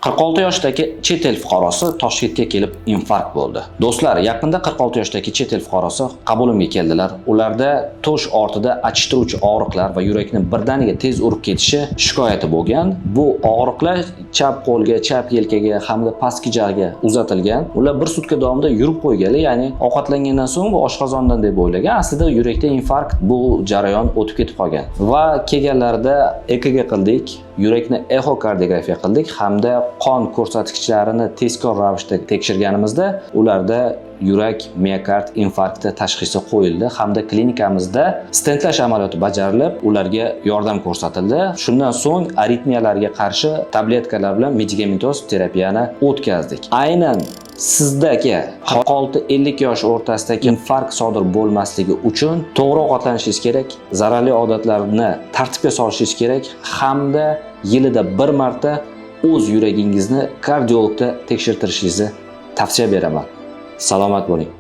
46 yoshdagi chet el fuqarosi Toshkentga kelib infarkt bo'ldi. Do'stlar, yaqinda 46 yoshdagi chet el fuqarosi qabulimga keldilar. Ularda to'sh ortida achishtiruvchi og'riqlar va yurakni birdaniga tez urib ketishi shikoyati bo'lgan. Bu og'riqlar chap qo'lga, chap yelkaga hamda pastki jag'ga uzatilgan. Ular bir sutka davomida yurib qo'yganlar, ya'ni ovqatlangandan so'ng bu oshqozondan deb o'ylagan. Aslida yurakda infarkt bu jarayon o'tib ketib qolgan. Va kelganlarda EKG qildik, yurakni exokardiografiya qildik hamda qon ko'rsatkichlarini tezkor ravishda tekshirganimizda ularda yurak miokard infarkti tashxisi qo'yildi hamda klinikamizda stentlash amaliyoti bajarilib, ularga yordam ko'rsatildi. Shundan so'ng aritmiyalarga qarshi tabletkalar bilan medikamentoz terapiyani o'tkazdik. Aynan sizdagi 46-50 yosh o'rtasidagi infarkt sodir bo'lmasligi uchun to'g'ri ovqatlanishingiz kerak, zararli odatlarni tartibga solishingiz kerak hamda yilida bir marta o'z yuragingizni kardiologda tekshirtirishingizni tavsiya beraman. Salomat bo'ling.